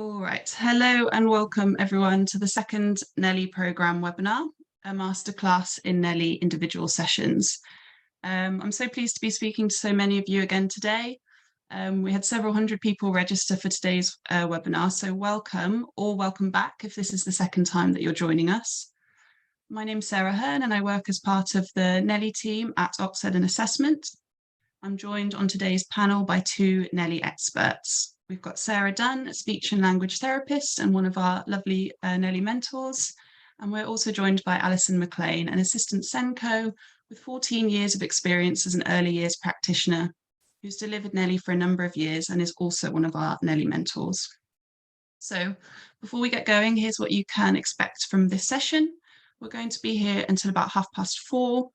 All right, hello and welcome everyone to the second NELI Programme webinar, a masterclass in NELI individual sessions. I'm so pleased to be speaking to so many of you again today. We had several hundred people register for today's webinar, so welcome or welcome back if this is the second time that you're joining us. My name's Sarah Hearn and I work as part of the NELI team at Oxford and Assessment. I'm joined on today's panel by two NELI experts. We've got Sarah Dunn, a speech and language therapist and one of our lovely NELI mentors. And we're also joined by Alison McClain, an assistant SENCO with 14 years of experience as an early years practitioner who's delivered NELI for a number of years and is also one of our NELI mentors. So before we get going, here's what you can expect from this session. We're going to be here until about 4:30,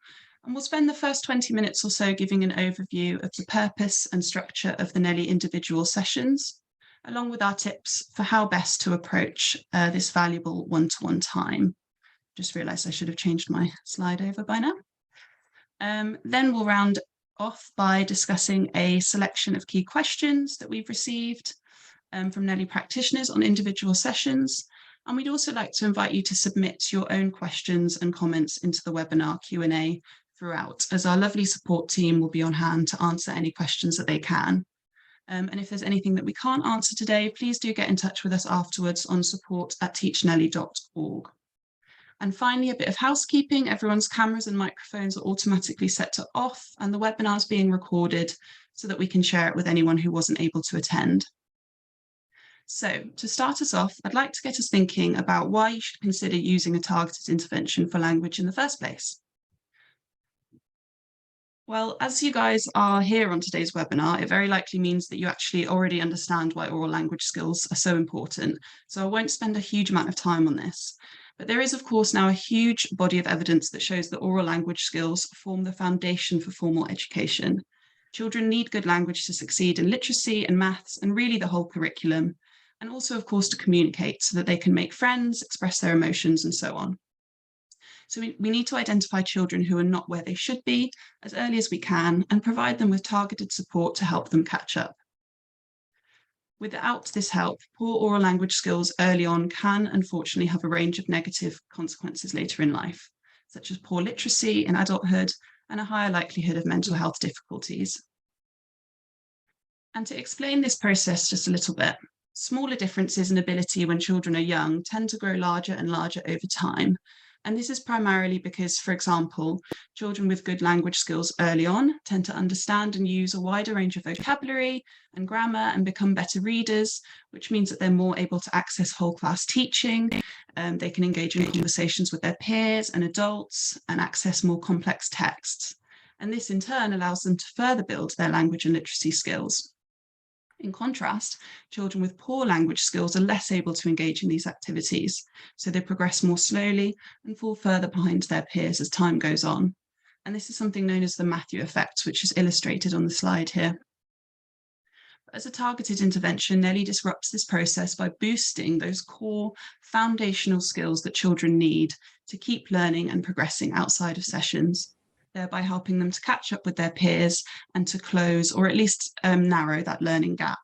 and we'll spend the first 20 minutes or so giving an overview of the purpose and structure of the NELI individual sessions, along with our tips for how best to approach this valuable one-to-one time. Just realised I should have changed my slide over by now. Then we'll round off by discussing a selection of key questions that we've received from NELI practitioners on individual sessions. And we'd also like to invite you to submit your own questions and comments into the webinar Q&A throughout, as our lovely support team will be on hand to answer any questions that they can. And if there's anything that we can't answer today, please do get in touch with us afterwards on support@teachneli.org. And finally, a bit of housekeeping. Everyone's cameras and microphones are automatically set to off, and the webinar is being recorded so that we can share it with anyone who wasn't able to attend. So to start us off, I'd like to get us thinking about why you should consider using a targeted intervention for language in the first place. Well, as you guys are here on today's webinar, it very likely means that you actually already understand why oral language skills are so important. So I won't spend a huge amount of time on this. But there is, of course, now a huge body of evidence that shows that oral language skills form the foundation for formal education. Children need good language to succeed in literacy and maths and really the whole curriculum. And also, of course, to communicate so that they can make friends, express their emotions and so on. So we need to identify children who are not where they should be as early as we can and provide them with targeted support to help them catch up. Without this help, poor oral language skills early on can unfortunately have a range of negative consequences later in life, such as poor literacy in adulthood and a higher likelihood of mental health difficulties. And to explain this process just a little bit, smaller differences in ability when children are young tend to grow larger and larger over time. And this is primarily because, for example, children with good language skills early on tend to understand and use a wider range of vocabulary and grammar and become better readers, which means that they're more able to access whole class teaching. They can engage in conversations with their peers and adults and access more complex texts. And this in turn allows them to further build their language and literacy skills. In contrast, children with poor language skills are less able to engage in these activities, so they progress more slowly and fall further behind their peers as time goes on. And this is something known as the Matthew effect, which is illustrated on the slide here. As a targeted intervention, NELI disrupts this process by boosting those core foundational skills that children need to keep learning and progressing outside of sessions, thereby helping them to catch up with their peers and to close or at least narrow that learning gap.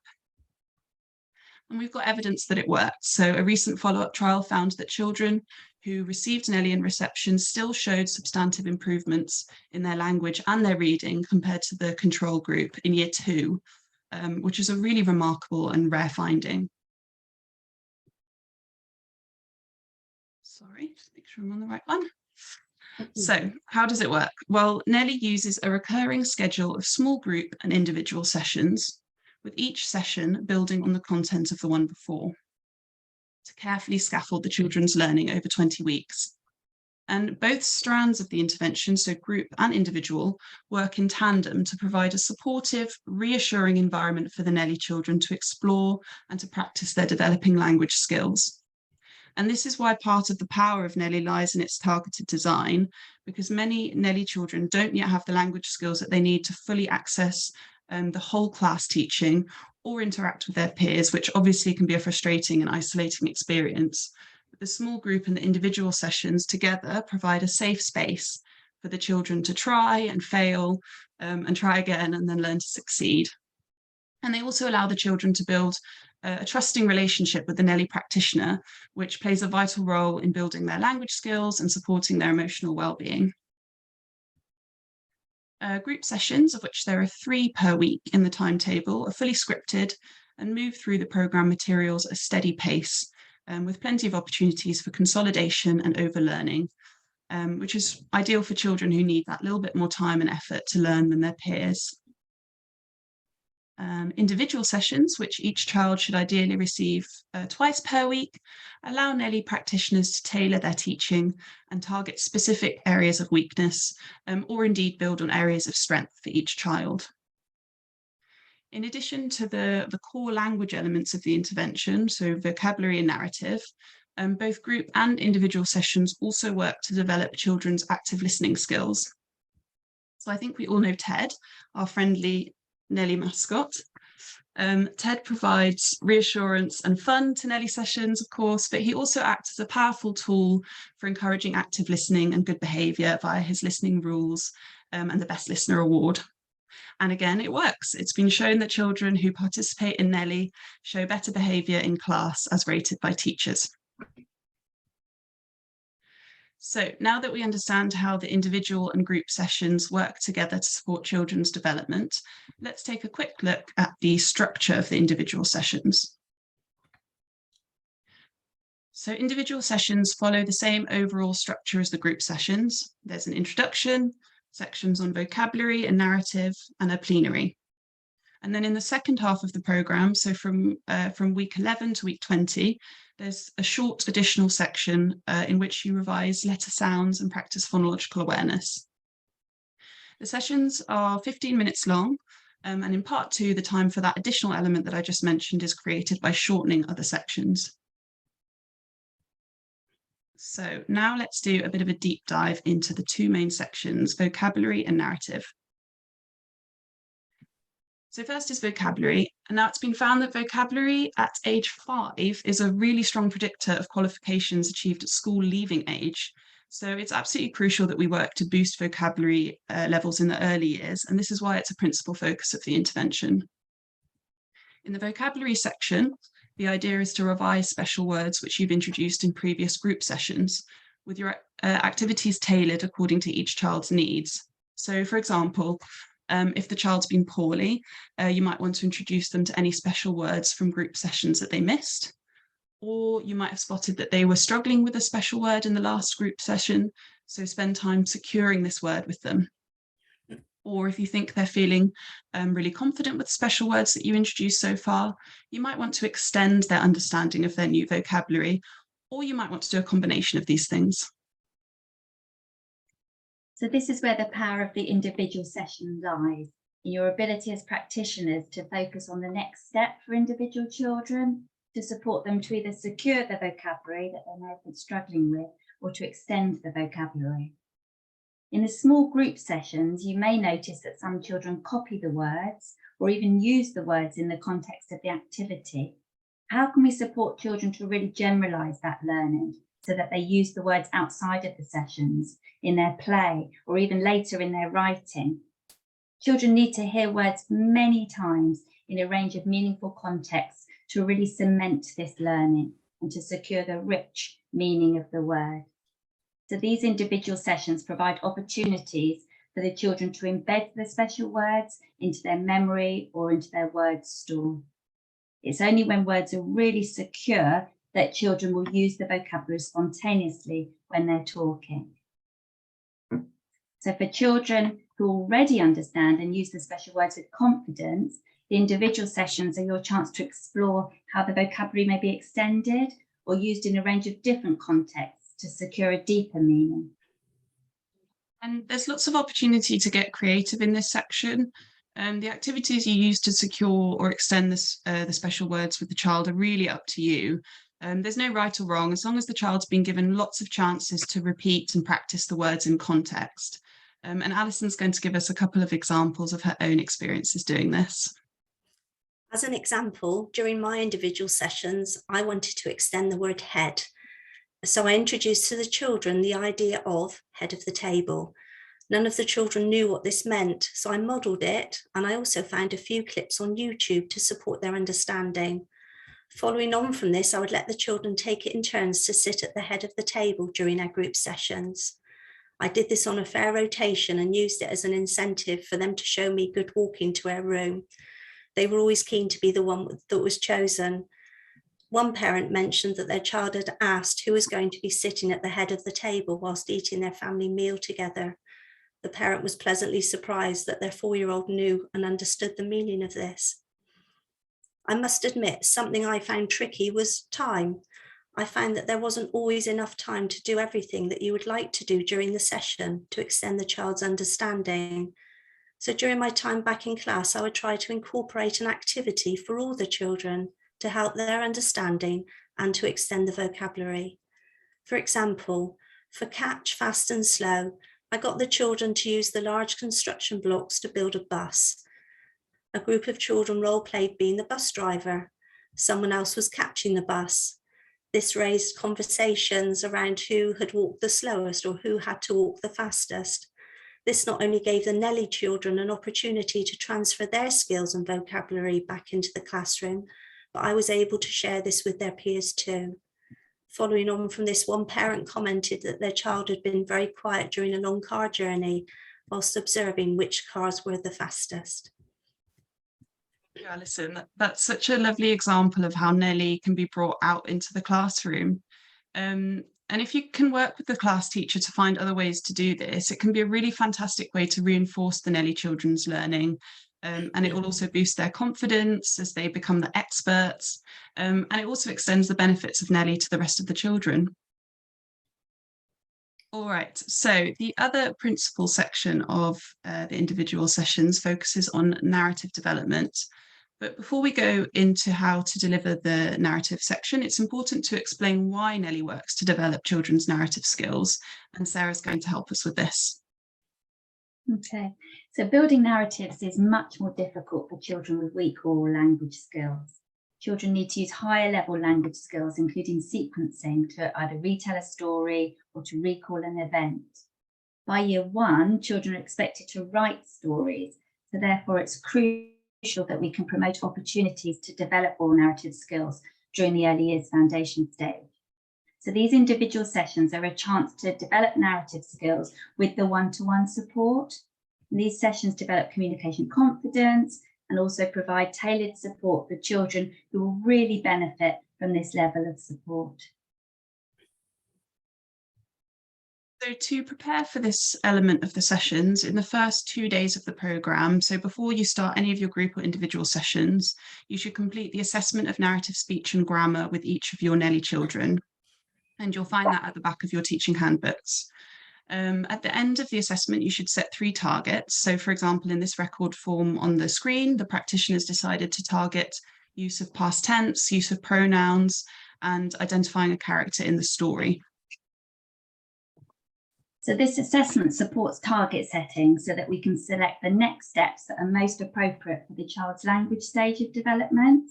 And we've got evidence that it works. So a recent follow-up trial found that children who received NELI in reception still showed substantive improvements in their language and their reading compared to the control group in year 2, which is a really remarkable and rare finding. Sorry, just make sure I'm on the right one. So how does it work? Well, NELI uses a recurring schedule of small group and individual sessions, with each session building on the content of the one before, to carefully scaffold the children's learning over 20 weeks. And both strands of the intervention, so group and individual, work in tandem to provide a supportive, reassuring environment for the NELI children to explore and to practice their developing language skills. And this is why part of the power of NELI lies in its targeted design, because many NELI children don't yet have the language skills that they need to fully access the whole class teaching or interact with their peers, which obviously can be a frustrating and isolating experience. But the small group and the individual sessions together provide a safe space for the children to try and fail and try again and then learn to succeed. And they also allow the children to build a trusting relationship with the NELI practitioner, which plays a vital role in building their language skills and supporting their emotional well-being. Group sessions, of which there are 3 per week in the timetable, are fully scripted and move through the programme materials at a steady pace, with plenty of opportunities for consolidation and overlearning, which is ideal for children who need that little bit more time and effort to learn than their peers. Individual sessions, which each child should ideally receive twice per week, allow NELI practitioners to tailor their teaching and target specific areas of weakness, or indeed build on areas of strength for each child. In addition to the core language elements of the intervention, so vocabulary and narrative, both group and individual sessions also work to develop children's active listening skills. So I think we all know Ted, our friendly NELI mascot. Ted provides reassurance and fun to NELI sessions, of course, but he also acts as a powerful tool for encouraging active listening and good behaviour via his listening rules and the Best Listener Award. And again, it works. It's been shown that children who participate in NELI show better behaviour in class as rated by teachers. So now that we understand how the individual and group sessions work together to support children's development, let's take a quick look at the structure of the individual sessions. So individual sessions follow the same overall structure as the group sessions. There's an introduction, sections on vocabulary and narrative, and a plenary. And then in the second half of the programme, so from week 11 to week 20, there's a short additional section in which you revise letter sounds and practice phonological awareness. The sessions are 15 minutes long, and in part 2, the time for that additional element that I just mentioned is created by shortening other sections. So now let's do a bit of a deep dive into the 2 main sections, vocabulary and narrative. So first is vocabulary, and now it's been found that vocabulary at age 5 is a really strong predictor of qualifications achieved at school leaving age. So it's absolutely crucial that we work to boost vocabulary levels in the early years, and this is why it's a principal focus of the intervention. In the vocabulary section, the idea is to revise special words which you've introduced in previous group sessions, with your activities tailored according to each child's needs. So for example, if the child's been poorly, you might want to introduce them to any special words from group sessions that they missed. Or you might have spotted that they were struggling with a special word in the last group session, so spend time securing this word with them. Or if you think they're feeling really confident with special words that you introduced so far, you might want to extend their understanding of their new vocabulary, or you might want to do a combination of these things. So this is where the power of the individual session lies, in your ability as practitioners to focus on the next step for individual children, to support them to either secure the vocabulary that they may have been struggling with, or to extend the vocabulary. In the small group sessions, you may notice that some children copy the words or even use the words in the context of the activity. How can we support children to really generalise that learning so that they use the words outside of the sessions, in their play, or even later in their writing? Children need to hear words many times in a range of meaningful contexts to really cement this learning and to secure the rich meaning of the word. So these individual sessions provide opportunities for the children to embed the special words into their memory or into their word store. It's only when words are really secure that children will use the vocabulary spontaneously when they're talking. So for children who already understand and use the special words with confidence, the individual sessions are your chance to explore how the vocabulary may be extended or used in a range of different contexts to secure a deeper meaning. And there's lots of opportunity to get creative in this section. The activities you use to secure or extend the special words with the child are really up to you. There's no right or wrong, as long as the child's been given lots of chances to repeat and practice the words in context. And Alison's going to give us a couple of examples of her own experiences doing this. As an example, during my individual sessions, I wanted to extend the word head. So I introduced to the children the idea of head of the table. None of the children knew what this meant, so I modelled it, and I also found a few clips on YouTube to support their understanding. Following on from this, I would let the children take it in turns to sit at the head of the table during our group sessions. I did this on a fair rotation and used it as an incentive for them to show me good walking to our room. They were always keen to be the one that was chosen. One parent mentioned that their child had asked who was going to be sitting at the head of the table whilst eating their family meal together. The parent was pleasantly surprised that their 4-year-old knew and understood the meaning of this. I must admit, something I found tricky was time. I found that there wasn't always enough time to do everything that you would like to do during the session to extend the child's understanding. So during my time back in class, I would try to incorporate an activity for all the children to help their understanding and to extend the vocabulary. For example, for catch, fast and slow, I got the children to use the large construction blocks to build a bus. A group of children role-played being the bus driver. Someone else was catching the bus. This raised conversations around who had walked the slowest or who had to walk the fastest. This not only gave the NELI children an opportunity to transfer their skills and vocabulary back into the classroom, but I was able to share this with their peers too. Following on from this, one parent commented that their child had been very quiet during a long car journey whilst observing which cars were the fastest. Alison, that's such a lovely example of how NELI can be brought out into the classroom. And if you can work with the class teacher to find other ways to do this, it can be a really fantastic way to reinforce the NELI children's learning. And it will also boost their confidence as they become the experts. And it also extends the benefits of NELI to the rest of the children. All right, so the other principal section of the individual sessions focuses on narrative development. But before we go into how to deliver the narrative section, it's important to explain why NELI works to develop children's narrative skills. And Sarah's going to help us with this. Okay, so building narratives is much more difficult for children with weak oral language skills. Children need to use higher level language skills, including sequencing, to either retell a story or to recall an event. By year 1, children are expected to write stories, so therefore it's crucial that we can promote opportunities to develop oral narrative skills during the early years foundation stage. So these individual sessions are a chance to develop narrative skills with the one-to-one support. And these sessions develop communication confidence and also provide tailored support for children who will really benefit from this level of support. So to prepare for this element of the sessions, in the first 2 days of the programme, so before you start any of your group or individual sessions, you should complete the assessment of narrative speech and grammar with each of your NELI children. And you'll find that at the back of your teaching handbooks. At the end of the assessment, you should set 3 targets. So for example, in this record form on the screen, the practitioners decided to target use of past tense, use of pronouns, and identifying a character in the story. So this assessment supports target setting so that we can select the next steps that are most appropriate for the child's language stage of development.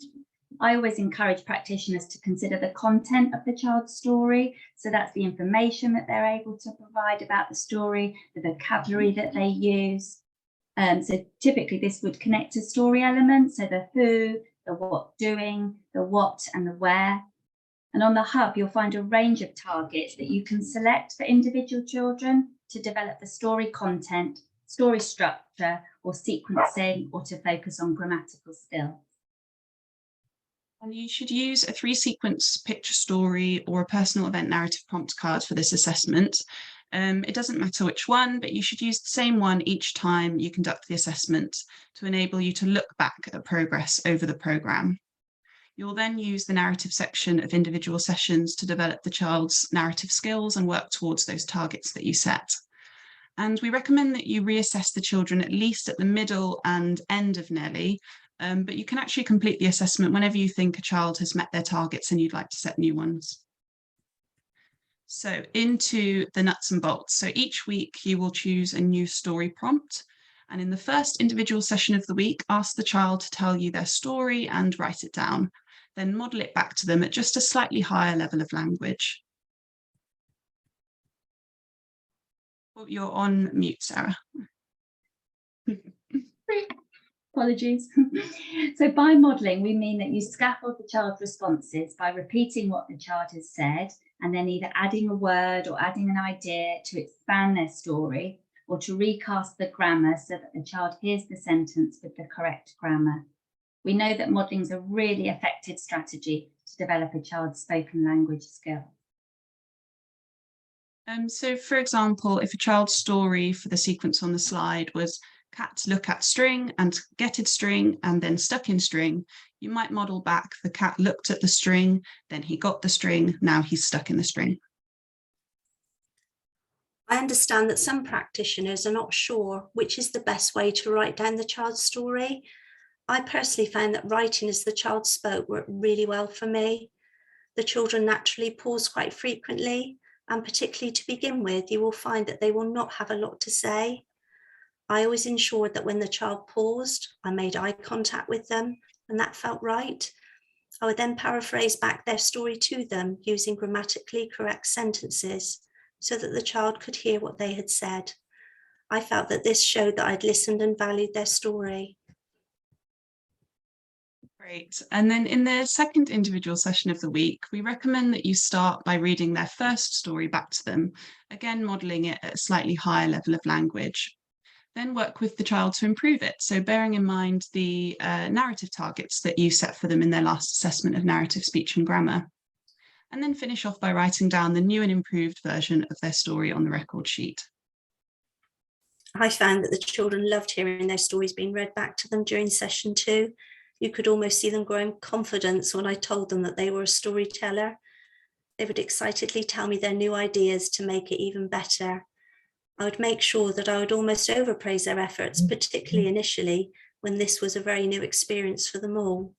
I always encourage practitioners to consider the content of the child's story. So that's the information that they're able to provide about the story, the vocabulary that they use. So typically this would connect to story elements, so the who, the what doing, the what and the where. And on the hub, you'll find a range of targets that you can select for individual children to develop the story content, story structure, or sequencing, or to focus on grammatical skills. And you should use a 3-sequence picture story or a personal event narrative prompt card for this assessment. It doesn't matter which one, but you should use the same one each time you conduct the assessment to enable you to look back at progress over the programme. You'll then use the narrative section of individual sessions to develop the child's narrative skills and work towards those targets that you set. And we recommend that you reassess the children at least at the middle and end of NELI, but you can actually complete the assessment whenever you think a child has met their targets and you'd like to set new ones. So into the nuts and bolts. So each week you will choose a new story prompt. And in the first individual session of the week, ask the child to tell you their story and write it down. Then model it back to them at just a slightly higher level of language. Oh, you're on mute, Sarah. Apologies. So by modelling, we mean that you scaffold the child's responses by repeating what the child has said and then either adding a word or adding an idea to expand their story or to recast the grammar so that the child hears the sentence with the correct grammar. We know that modelling is a really effective strategy to develop a child's spoken language skill. So, for example, if a child's story for the sequence on the slide was cat look at string and getted string and then stuck in string, you might model back the cat looked at the string, then he got the string, now he's stuck in the string. I understand that some practitioners are not sure which is the best way to write down the child's story. I personally found that writing as the child spoke worked really well for me. The children naturally pause quite frequently, and particularly to begin with, you will find that they will not have a lot to say. I always ensured that when the child paused, I made eye contact with them, and that felt right. I would then paraphrase back their story to them using grammatically correct sentences so that the child could hear what they had said. I felt that this showed that I'd listened and valued their story. Great. And then in the second individual session of the week, we recommend that you start by reading their first story back to them, again, modelling it at a slightly higher level of language. Then work with the child to improve it. So bearing in mind the narrative targets that you set for them in their last assessment of narrative speech and grammar. And then finish off by writing down the new and improved version of their story on the record sheet. I found that the children loved hearing their stories being read back to them during session 2. You could almost see them growing confidence when I told them that they were a storyteller. They would excitedly tell me their new ideas to make it even better. I would make sure that I would almost overpraise their efforts, particularly initially, when this was a very new experience for them all.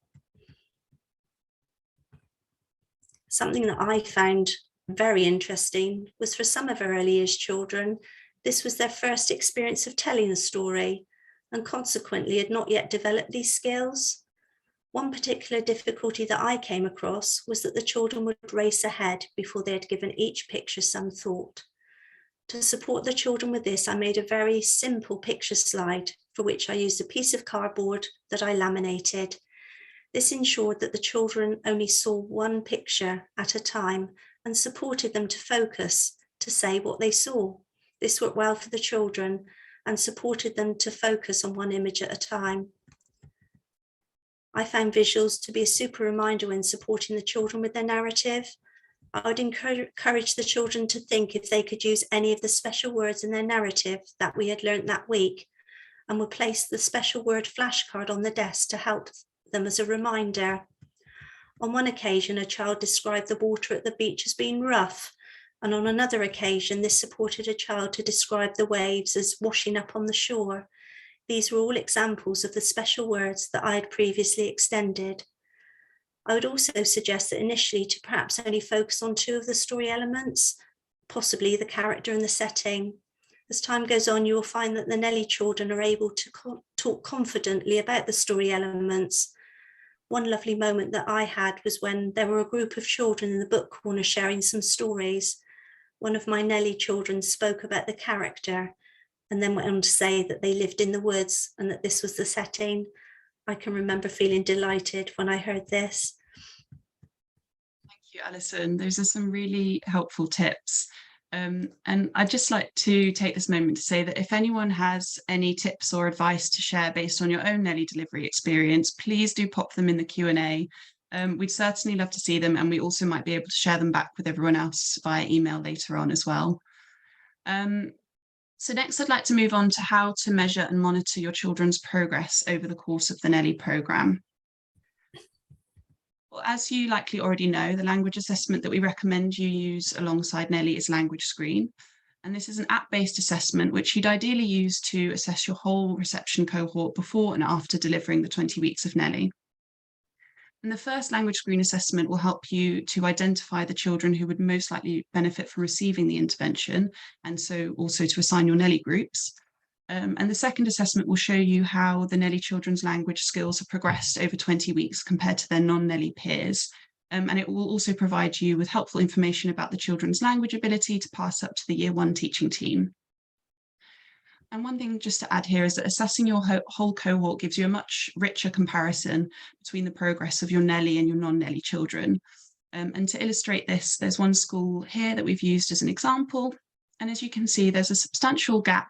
Something that I found very interesting was for some of our early years children, this was their first experience of telling a story and consequently had not yet developed these skills. One particular difficulty that I came across was that the children would race ahead before they had given each picture some thought. To support the children with this, I made a very simple picture slide for which I used a piece of cardboard that I laminated. This ensured that the children only saw one picture at a time and supported them to focus to say what they saw. This worked well for the children and supported them to focus on one image at a time. I found visuals to be a super reminder when supporting the children with their narrative. I would encourage the children to think if they could use any of the special words in their narrative that we had learnt that week, and would place the special word flashcard on the desk to help them as a reminder. On one occasion, a child described the water at the beach as being rough, and on another occasion, this supported a child to describe the waves as washing up on the shore. These were all examples of the special words that I had previously extended. I would also suggest that initially to perhaps only focus on 2 of the story elements, possibly the character and the setting. As time goes on, you will find that the NELI children are able to talk confidently about the story elements. One lovely moment that I had was when there were a group of children in the book corner sharing some stories. One of my NELI children spoke about the character and then went on to say that they lived in the woods and that this was the setting. I can remember feeling delighted when I heard this. Thank you, Alison. Those are some really helpful tips. And I'd just like to take this moment to say that if anyone has any tips or advice to share based on your own NELI delivery experience, please do pop them in the Q&A. We'd certainly love to see them, and we also might be able to share them back with everyone else via email later on as well. So next, I'd like to move on to how to measure and monitor your children's progress over the course of the NELI programme. Well, as you likely already know, the language assessment that we recommend you use alongside NELI is Language Screen. And this is an app-based assessment which you'd ideally use to assess your whole reception cohort before and after delivering the 20 weeks of NELI. And the first language screen assessment will help you to identify the children who would most likely benefit from receiving the intervention, and so also to assign your NELI groups. And the second assessment will show you how the NELI children's language skills have progressed over 20 weeks compared to their non-NELI peers. And it will also provide you with helpful information about the children's language ability to pass up to the Year 1 teaching team. And one thing just to add here is that assessing your whole cohort gives you a much richer comparison between the progress of your NELI and your non-NELI children. And to illustrate this, there's one school here that we've used as an example. And as you can see, there's a substantial gap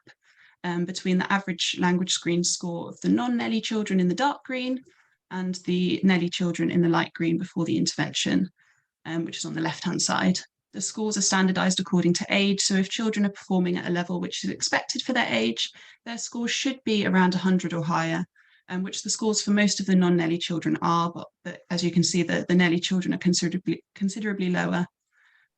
between the average language screen score of the non-NELI children in the dark green and the NELI children in the light green before the intervention, which is on the left-hand side. The scores are standardised according to age, so if children are performing at a level which is expected for their age, their scores should be around 100 or higher, which the scores for most of the non-NELI children are, but as you can see, the NELI children are considerably lower.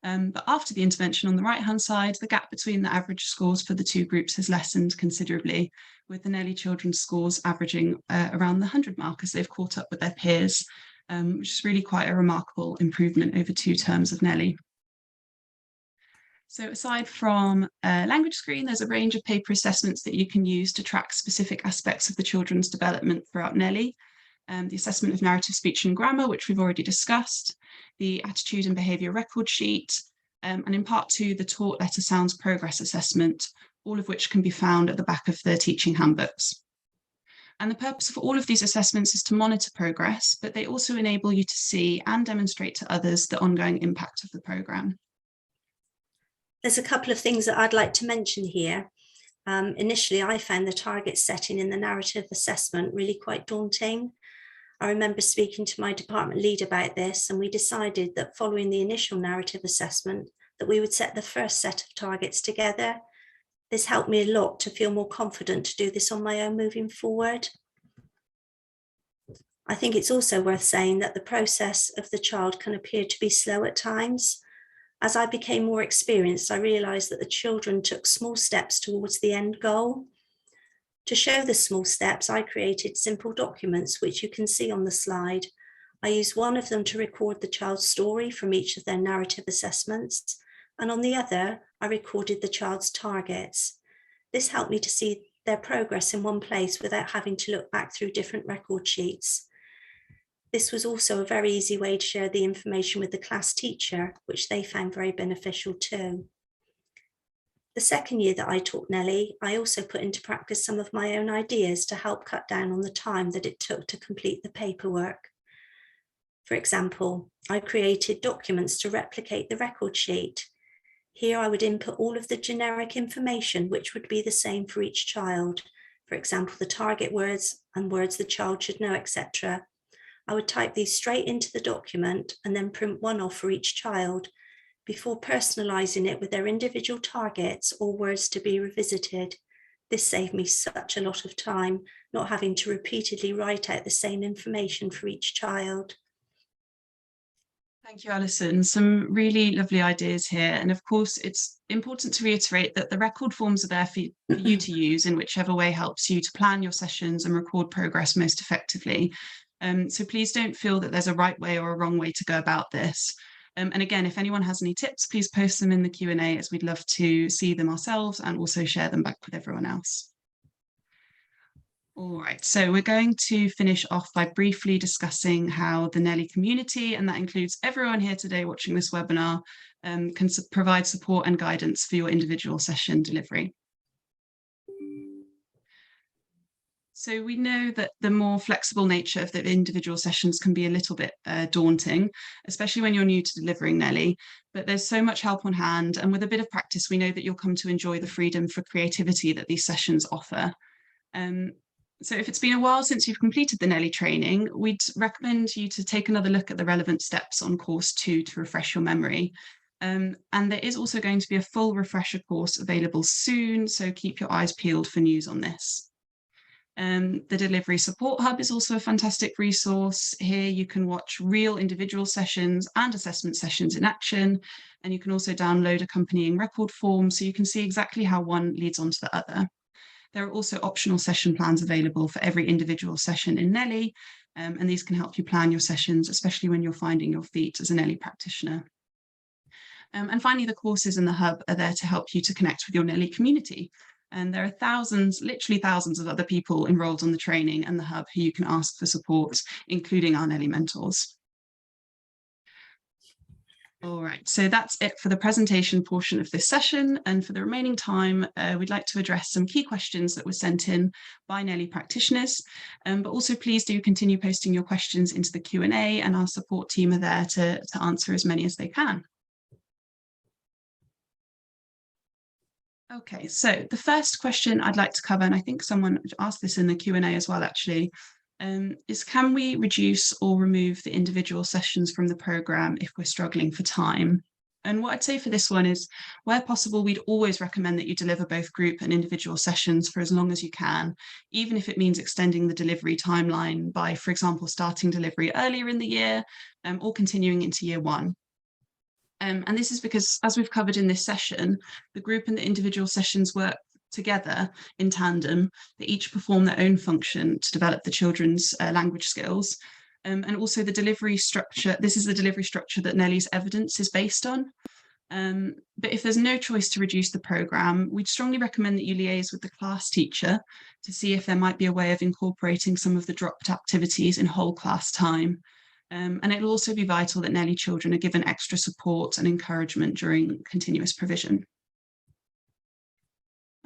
But after the intervention on the right-hand side, the gap between the average scores for the two groups has lessened considerably, with the NELI children's scores averaging around the 100 mark as they've caught up with their peers, which is really quite a remarkable improvement over 2 terms of NELI. So aside from language screen, there's a range of paper assessments that you can use to track specific aspects of the children's development throughout NELI. The assessment of narrative, speech and grammar, which we've already discussed, the attitude and behaviour record sheet, and in part 2, the taught letter sounds progress assessment, all of which can be found at the back of the teaching handbooks. And the purpose of all of these assessments is to monitor progress, but they also enable you to see and demonstrate to others the ongoing impact of the programme. There's a couple of things that I'd like to mention here. Initially, I found the target setting in the narrative assessment really quite daunting. I remember speaking to my department lead about this, and we decided that following the initial narrative assessment, that we would set the first set of targets together. This helped me a lot to feel more confident to do this on my own moving forward. I think it's also worth saying that the process of the child can appear to be slow at times. As I became more experienced, I realised that the children took small steps towards the end goal. To show the small steps, I created simple documents, which you can see on the slide. I used one of them to record the child's story from each of their narrative assessments, and on the other, I recorded the child's targets. This helped me to see their progress in one place without having to look back through different record sheets. This was also a very easy way to share the information with the class teacher, which they found very beneficial too. The second year that I taught NELI, I also put into practice some of my own ideas to help cut down on the time that it took to complete the paperwork. For example, I created documents to replicate the record sheet. Here I would input all of the generic information, which would be the same for each child. For example, the target words and words the child should know, etc. I would type these straight into the document and then print one off for each child before personalising it with their individual targets or words to be revisited. This saved me such a lot of time, not having to repeatedly write out the same information for each child. Thank you, Alison. Some really lovely ideas here. And of course, it's important to reiterate that the record forms are there for you to use in whichever way helps you to plan your sessions and record progress most effectively. So please don't feel that there's a right way or a wrong way to go about this. And again, if anyone has any tips, please post them in the Q&A, as we'd love to see them ourselves and also share them back with everyone else. All right, so we're going to finish off by briefly discussing how the NELI community, and that includes everyone here today watching this webinar, can provide support and guidance for your individual session delivery. So we know that the more flexible nature of the individual sessions can be a little bit daunting, especially when you're new to delivering NELI, but there's so much help on hand, and with a bit of practice, we know that you'll come to enjoy the freedom for creativity that these sessions offer. So if it's been a while since you've completed the NELI training, we'd recommend you to take another look at the relevant steps on course 2 to refresh your memory. And there is also going to be a full refresher course available soon, so keep your eyes peeled for news on this. The Delivery Support Hub is also a fantastic resource. Here you can watch real individual sessions and assessment sessions in action, and you can also download accompanying record forms so you can see exactly how one leads on to the other. There are also optional session plans available for every individual session in NELI, and these can help you plan your sessions, especially when you're finding your feet as a NELI practitioner. And finally, the courses in the hub are there to help you to connect with your NELI community. And there are thousands, literally thousands of other people enrolled on the training and the hub who you can ask for support, including our NELI mentors. All right, so that's it for the presentation portion of this session. And for the remaining time, we'd like to address some key questions that were sent in by NELI practitioners. But also please do continue posting your questions into the Q&A, and our support team are there to answer as many as they can. Okay, so the first question I'd like to cover, and I think someone asked this in the Q&A as well, actually, is can we reduce or remove the individual sessions from the programme if we're struggling for time? And what I'd say for this one is, where possible, we'd always recommend that you deliver both group and individual sessions for as long as you can, even if it means extending the delivery timeline by, for example, starting delivery earlier in the year or continuing into year one. And this is because, as we've covered in this session, the group and the individual sessions work together in tandem. They each perform their own function to develop the children's language skills. And also the delivery structure, this is the delivery structure that NELI's evidence is based on. But if there's no choice to reduce the programme, we'd strongly recommend that you liaise with the class teacher to see if there might be a way of incorporating some of the dropped activities in whole class time. And it'll also be vital that NELI children are given extra support and encouragement during continuous provision.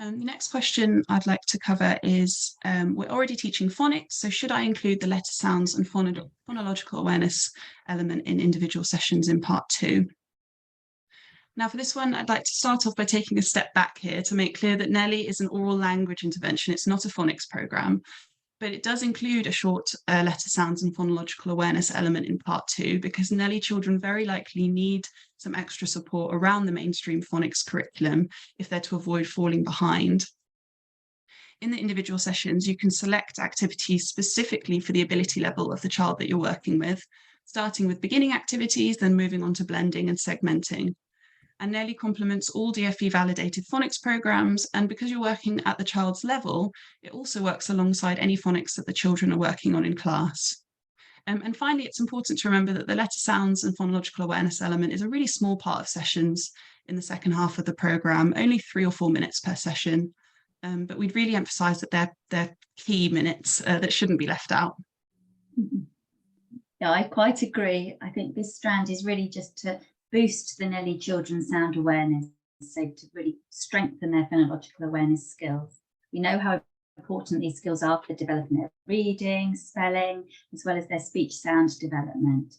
The next question I'd like to cover is, we're already teaching phonics, so should I include the letter sounds and phonological awareness element in individual sessions in part 2? Now for this one, I'd like to start off by taking a step back here to make clear that NELI is an oral language intervention. It's not a phonics programme, but it does include a short letter sounds and phonological awareness element in part 2, because NELI children very likely need some extra support around the mainstream phonics curriculum if they're to avoid falling behind. In the individual sessions, you can select activities specifically for the ability level of the child that you're working with, starting with beginning activities, then moving on to blending and segmenting. And NELI complements all DFE validated phonics programs, and because you're working at the child's level, it also works alongside any phonics that the children are working on in class. And finally, it's important to remember that the letter sounds and phonological awareness element is a really small part of sessions in the second half of the programme, only 3 or 4 minutes per session. But we'd really emphasise that they're key minutes that shouldn't be left out. Yeah, I quite agree. I think this strand is really just to boost the NELI children's sound awareness, so to really strengthen their phonological awareness skills. We know how important these skills are for the development of reading, spelling, as well as their speech sound development.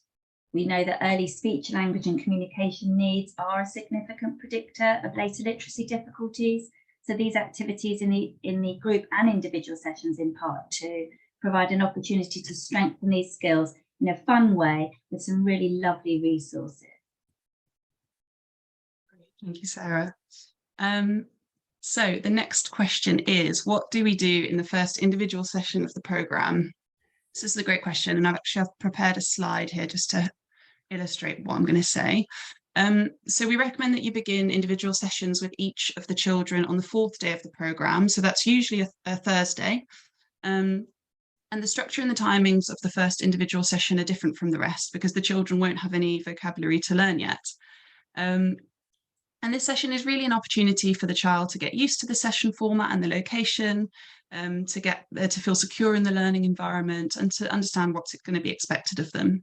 We know that early speech, language and communication needs are a significant predictor of later literacy difficulties. So these activities in the group and individual sessions in part 2 provide an opportunity to strengthen these skills in a fun way with some really lovely resources. Thank you, Sarah. So the next question is, what do we do in the first individual session of the programme? This is a great question, and I've prepared a slide here just to illustrate what I'm going to say. So we recommend that you begin individual sessions with each of the children on the 4th day of the programme. So that's usually a Thursday. And the structure and the timings of the first individual session are different from the rest because the children won't have any vocabulary to learn yet. And this session is really an opportunity for the child to get used to the session format and the location, to feel secure in the learning environment and to understand what's going to be expected of them.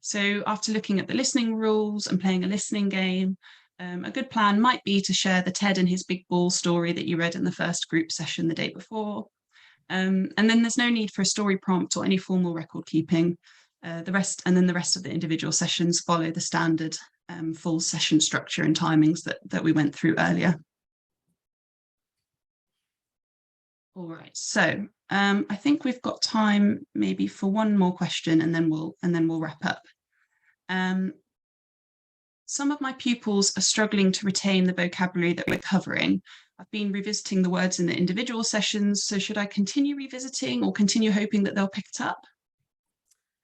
So after looking at the listening rules and playing a listening game, a good plan might be to share the Ted and his big ball story that you read in the first group session the day before. And then there's no need for a story prompt or any formal record keeping. The rest of the individual sessions follow the standard full session structure and timings that we went through earlier. All right, so I think we've got time maybe for one more question, and then we'll wrap up. Some of my pupils are struggling to retain the vocabulary that we're covering. I've been revisiting the words in the individual sessions, so should I continue revisiting or continue hoping that they'll pick it up?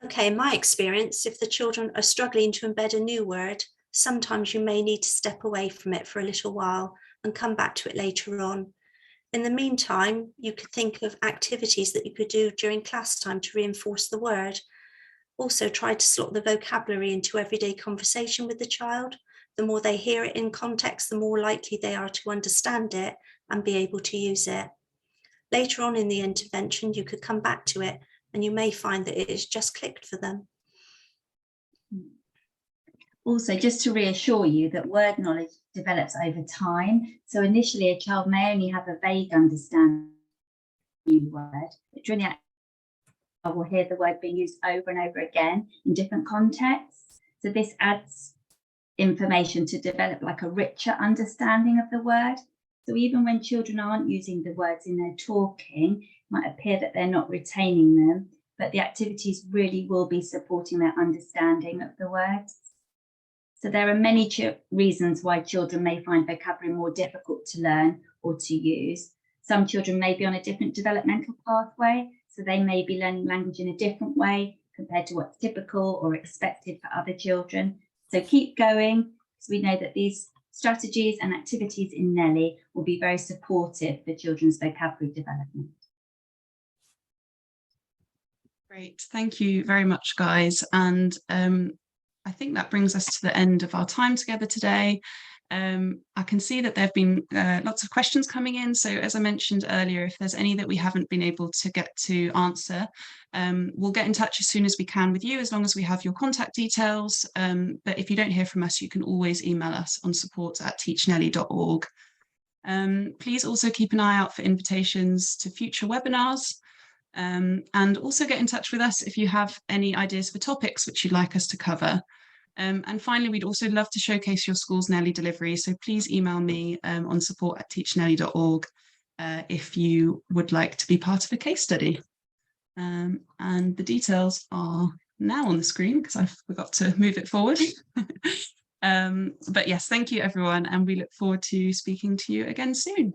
Okay, in my experience, if the children are struggling to embed a new word, sometimes you may need to step away from it for a little while and come back to it later on. In the meantime, you could think of activities that you could do during class time to reinforce the word. Also, try to slot the vocabulary into everyday conversation with the child. The more they hear it in context, the more likely they are to understand it and be able to use it. Later on in the intervention, you could come back to it and you may find that it has just clicked for them. Also, just to reassure you that word knowledge develops over time. So initially a child may only have a vague understanding of a new word, but during the I will hear the word being used over and over again in different contexts. So this adds information to develop like a richer understanding of the word. So even when children aren't using the words in their talking, it might appear that they're not retaining them, but the activities really will be supporting their understanding of the words. So there are many reasons why children may find vocabulary more difficult to learn or to use. Some children may be on a different developmental pathway, so they may be learning language in a different way compared to what's typical or expected for other children. So keep going, because we know that these strategies and activities in NELI will be very supportive for children's vocabulary development. Great, thank you very much, guys. And I think that brings us to the end of our time together today. I can see that there have been lots of questions coming in. So as I mentioned earlier, if there's any that we haven't been able to get to answer, we'll get in touch as soon as we can with you, as long as we have your contact details. But if you don't hear from us, you can always email us on support@teachneli.org. Please also keep an eye out for invitations to future webinars. And also get in touch with us if you have any ideas for topics which you'd like us to cover. And finally, we'd also love to showcase your school's NELI delivery. So please email me on support@teachneli.org if you would like to be part of a case study. And the details are now on the screen because I forgot to move it forward. But yes, thank you everyone. And we look forward to speaking to you again soon.